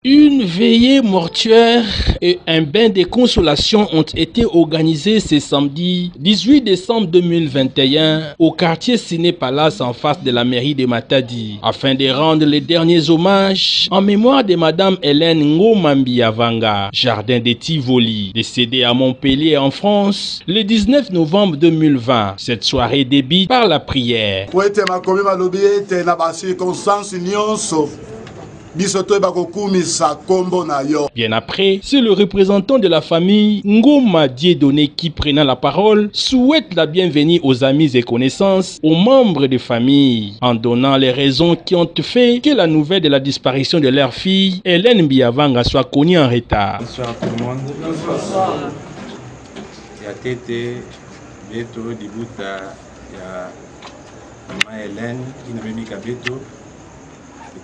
Une veillée mortuaire et un bain de consolation ont été organisés ce samedi 18 décembre 2021 au quartier Ciné Palace en face de la mairie de Matadi afin de rendre les derniers hommages en mémoire de Madame Hélène Ngoma Mbiavanga, jardin de Tivoli, décédée à Montpellier en France le 19 novembre 2020. Cette soirée débute par la prière. Bien après, c'est le représentant de la famille Ngoma Dieudonné qui, prenant la parole, souhaite la bienvenue aux amis et connaissances, aux membres de famille, en donnant les raisons qui ont fait que la nouvelle de la disparition de leur fille, Hélène Mbiavanga, soit connue en retard. Bonsoir tout le monde. Bonsoir. Il y a Tété, Beto, Dibuta, il y a Maman Hélène, qui n'a même pas Beto.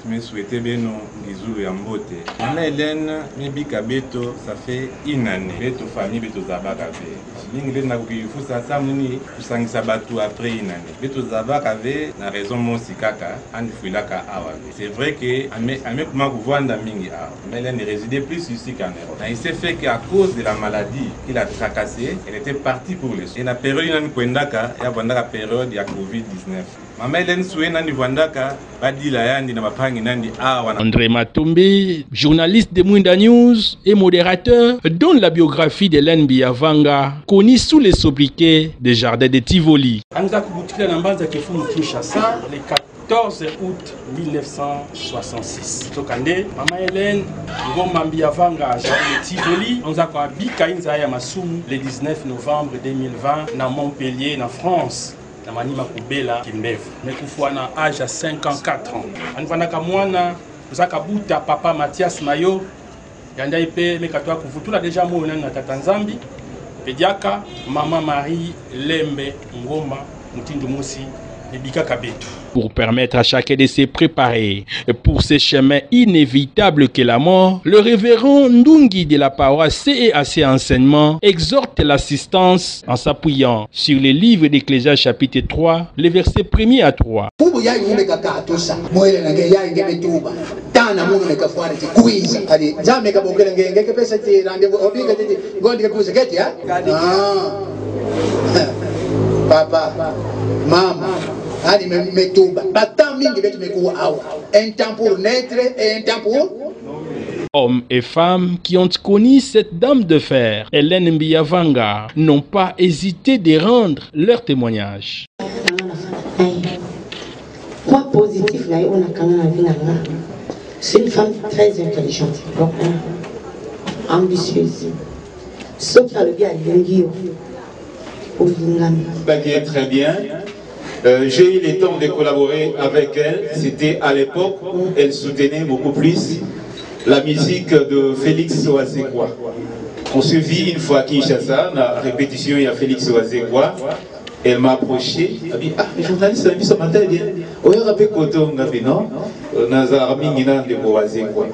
Je me souhaitais bien Ngizulu ya Mbote. Maman Hélène, Mebika Beto, ça fait une année. Beto famille, Beto Zabaka ve. L'inglet n'a pas eu ça, ça muni, Poussang Sabatu après une année. Beto Zabaka ve, na raison mon sikaka, Anfuilaka awa. C'est vrai que, avec moi, vous voyez Mingi awa. Mais Hélène résidait plus ici qu'en Europe. Il s'est fait qu'à cause de la maladie qu'il a tracassée, elle était partie pour les soins. Et la période, il y a une période, il y a Covid-19. Maman Hélène souhaite nani Vandaka, Badila Yandi na Mapangi Nandi Awa. André Matombe, journaliste de Mwinda News et modérateur, donne la biographie d'Hélène Mbiavanga, connue sous les sobriquets des jardins de Tivoli. Anza kubutikila na mbanza kefumu Kinshasa le 14 août 1966. Tokande Maman Hélène Ngoma Mbiavanga, jardin de Tivoli, anza kwa bika inza ya masumu le 19 novembre 2020 na Montpellier na France. Na manima kubela kimbevu mekufa na âge à 54 ans anifandaka mwana uzaka buta papa Mathias Mayo yanda ipe mekatwa kuvutula deja moyo na tata Nzambi pediaka mama Marie Lembe Ngoma Mutindu Musi Ebika Kabetu. Pour permettre à chacun de se préparer pour ce chemin inévitable qu'est la mort, le révérend Ndungi de la paroisse et à ses enseignements exhorte l'assistance en s'appuyant sur les livres d'Ecclésiaste chapitre 3, les versets 1er à 3. Papa, maman, un temps pour naître et un temps pour... Hommes et femmes qui ont connu cette dame de fer, Hélène Mbiavanga, n'ont pas hésité de rendre leur témoignage. Moi, positif, c'est une femme très intelligente, ambitieuse. Sauf qu'elle vient très bien. J'ai eu le temps de collaborer avec elle. C'était à l'époque où elle soutenait beaucoup plus la musique de Félix Oazekwa. On se vit une fois à Kinshasa, la répétition, il y a Félix Oazekwa. Elle m'a approché, elle m'a dit, ah, les journalistes, la vie ce matin, bien. On a rappelé Koto, on a fait non, on a armé de Oazekwa.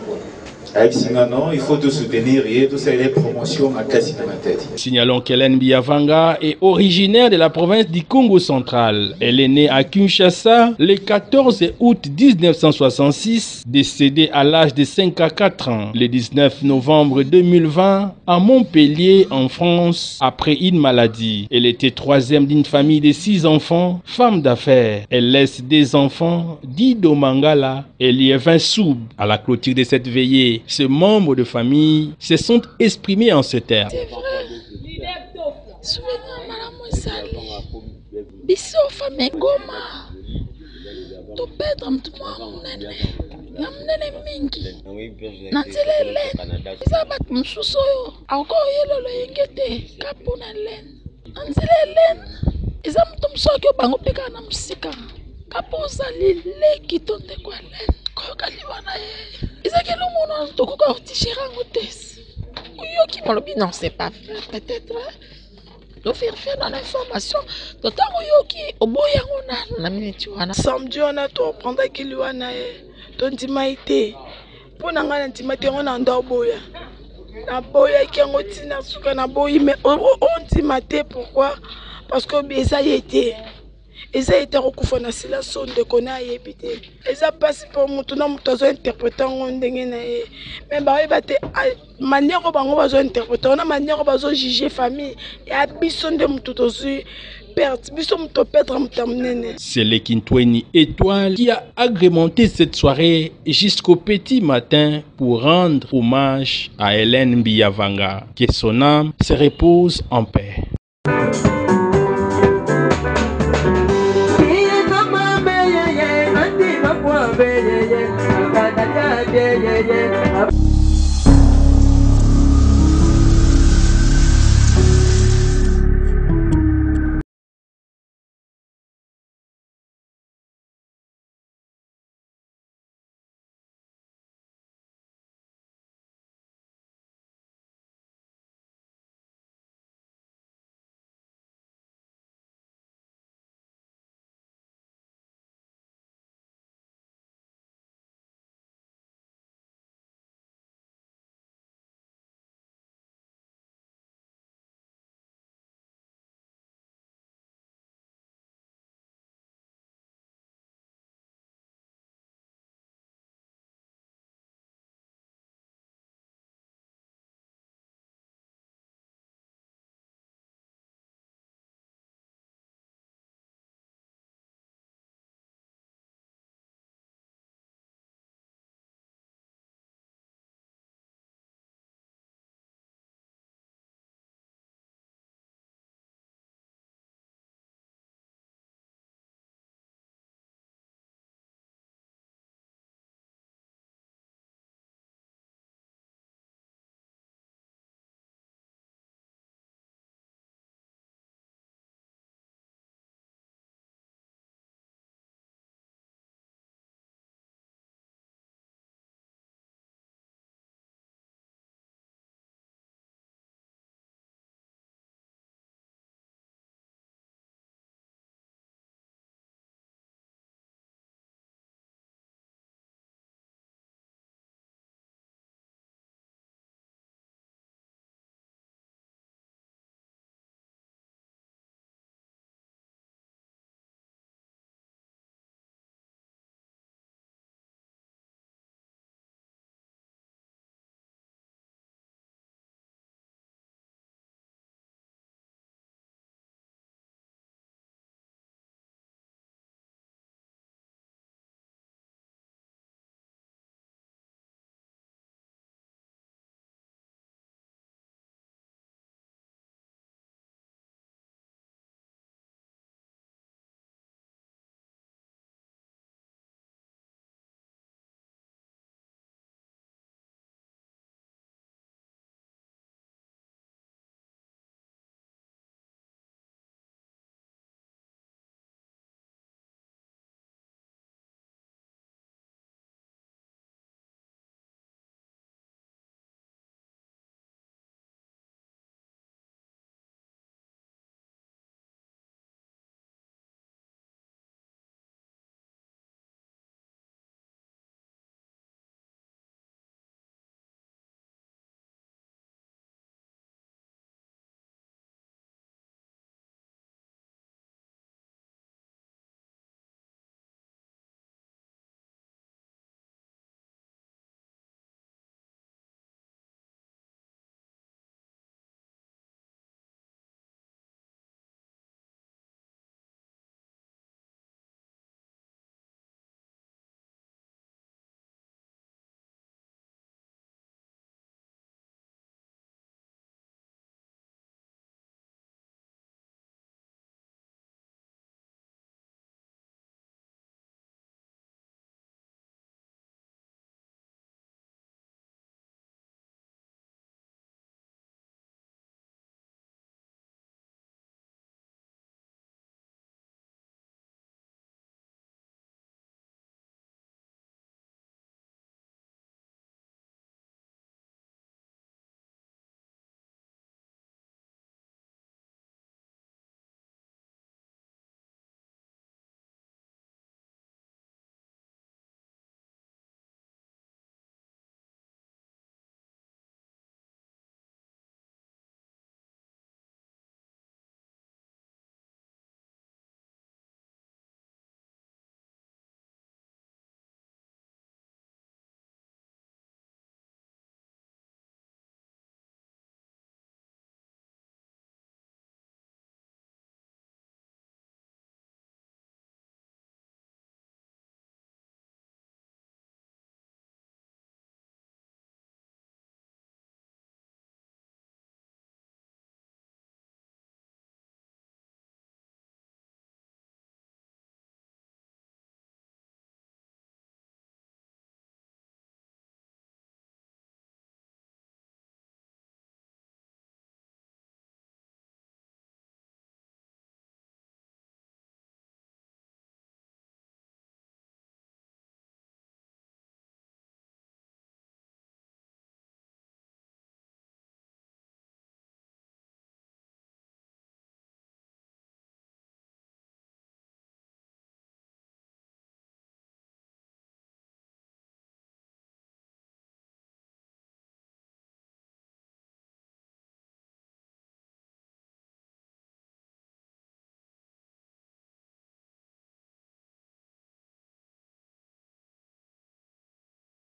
Il faut tout soutenir et tout ça, les promotions à Kassi de ma tête. Signalons qu'Hélène Mbiavanga est originaire de la province du Congo central. Elle est née à Kinshasa le 14 août 1966, décédée à l'âge de 54 ans le 19 novembre 2020 à Montpellier en France après une maladie. Elle était troisième d'une famille de 6 enfants, femme d'affaires. Elle laisse des enfants, Dido Mangala et Liévin Soub. À la clôture de cette veillée, ces membres de famille se sont exprimés en ce terme. C'est vrai. Biso famille Ngoma. To Pedro mtumwa munene. Na munene mingi. Na nzelele. Isa bat msuso yo. Ako yelo lo yengete. Kapu na len. Nzelele. Isa mtumsoki yo bango peka na musika. Kapu usali leki tonde kwa len. Koyoka liwana ye. Non, c'est pas vrai, peut-être. Nous faire dans l'information. Samedi, on a tout prendre qu'il y a ton dimaïté. Pour n'en intimité, on a un boya. Na boya qui a un suka na boya, mais on dimaté pourquoi? Parce que ça y était. eza été recouvert na sila sonde kona yebite eza passe pour mutu na mutu azo interpréter ndenge na ye mais ba te manière bango bazo interpréter na manière bazo juger famille ya biso nde mutu tozu c'est le Kintweni Étoile qui a agrémenté cette soirée jusqu'au petit matin pour rendre hommage à Hélène Mbiyavanga. Que son âme se repose en paix. Yeah.